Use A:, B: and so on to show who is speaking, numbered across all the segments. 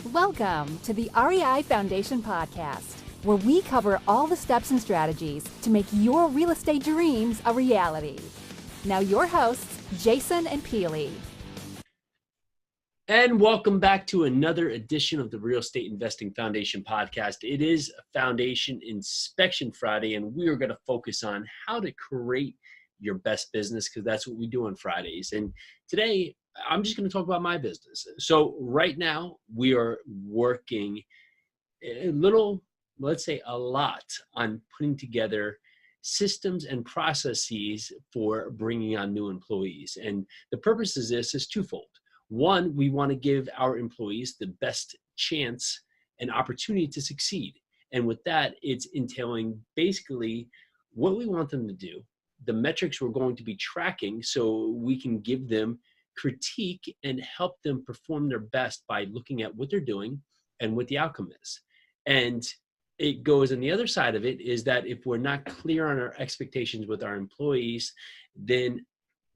A: Welcome to the REI Foundation Podcast, where we cover all the steps and strategies to make your real estate dreams a reality. Now your hosts, Jason and Peely.
B: And welcome back to another edition of the Real Estate Investing Foundation Podcast. It is Foundation Inspection Friday, and we are going to focus on how to create your best business, because that's what we do on Fridays. And today, I'm just going to talk about my business. So right now, we are working a lot on putting together systems and processes for bringing on new employees. And the purpose of this is twofold. One, we want to give our employees the best chance and opportunity to succeed. And with that, it's entailing basically what we want them to do, the metrics we're going to be tracking so we can give them critique and help them perform their best by looking at what they're doing and what the outcome is. And it goes on the other side of it is that if we're not clear on our expectations with our employees, then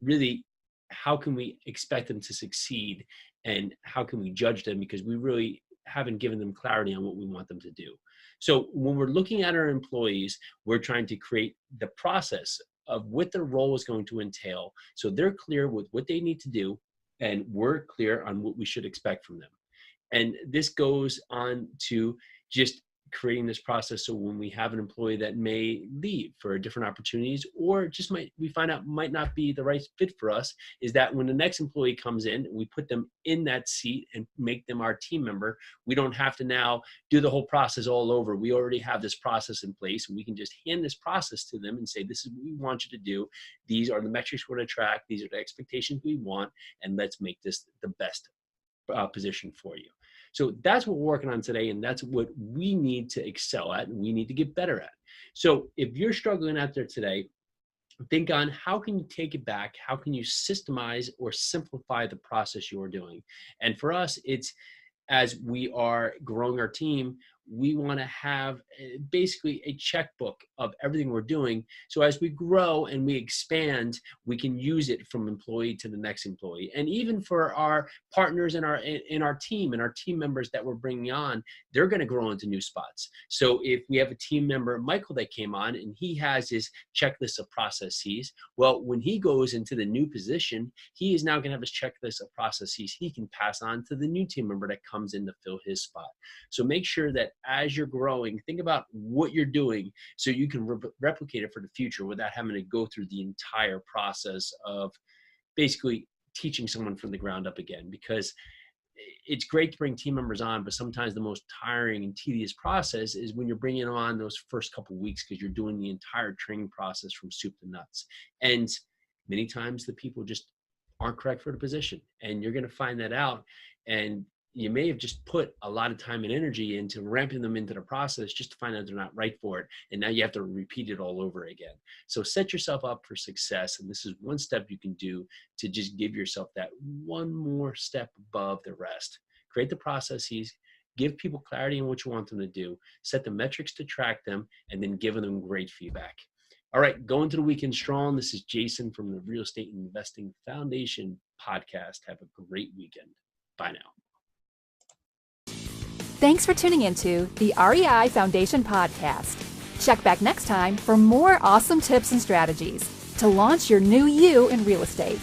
B: really, how can we expect them to succeed, and how can we judge them, because we really haven't given them clarity on what we want them to do. So when we're looking at our employees, we're trying to create the process of what their role is going to entail, so they're clear with what they need to do, and we're clear on what we should expect from them. And this goes on to just creating this process so when we have an employee that may leave for different opportunities, or just we find out might not be the right fit for us, is that when the next employee comes in, we put them in that seat and make them our team member. We don't have to now do the whole process all over. We already have this process in place, and we can just hand this process to them and say, this is what we want you to do. These are the metrics we're going to track. These are the expectations we want, and let's make this the best position for you. So that's what we're working on today, and that's what we need to excel at and we need to get better at. So if you're struggling out there today, think on how can you take it back? How can you systemize or simplify the process you're doing? And for us, it's as we are growing our team, we want to have basically a checkbook of everything we're doing. So as we grow and we expand, we can use it from employee to the next employee. And even for our partners in our team and our team members that we're bringing on, they're going to grow into new spots. So if we have a team member, Michael, that came on and he has his checklist of processes, well, when he goes into the new position, he is now going to have his checklist of processes he can pass on to the new team member that comes in to fill his spot. So make sure that as you're growing, think about what you're doing so you can replicate it for the future without having to go through the entire process of basically teaching someone from the ground up again. Because it's great to bring team members on, but sometimes the most tiring and tedious process is when you're bringing them on those first couple of weeks, because you're doing the entire training process from soup to nuts. And many times the people just aren't correct for the position, and you're going to find that out. And you may have just put a lot of time and energy into ramping them into the process just to find out they're not right for it. And now you have to repeat it all over again. So set yourself up for success. And this is one step you can do to just give yourself that one more step above the rest. Create the processes, give people clarity on what you want them to do, set the metrics to track them, and then give them great feedback. All right, going to the weekend strong. This is Jason from the Real Estate Investing Foundation Podcast. Have a great weekend. Bye now.
A: Thanks for tuning into the REI Foundation Podcast. Check back next time for more awesome tips and strategies to launch your new you in real estate.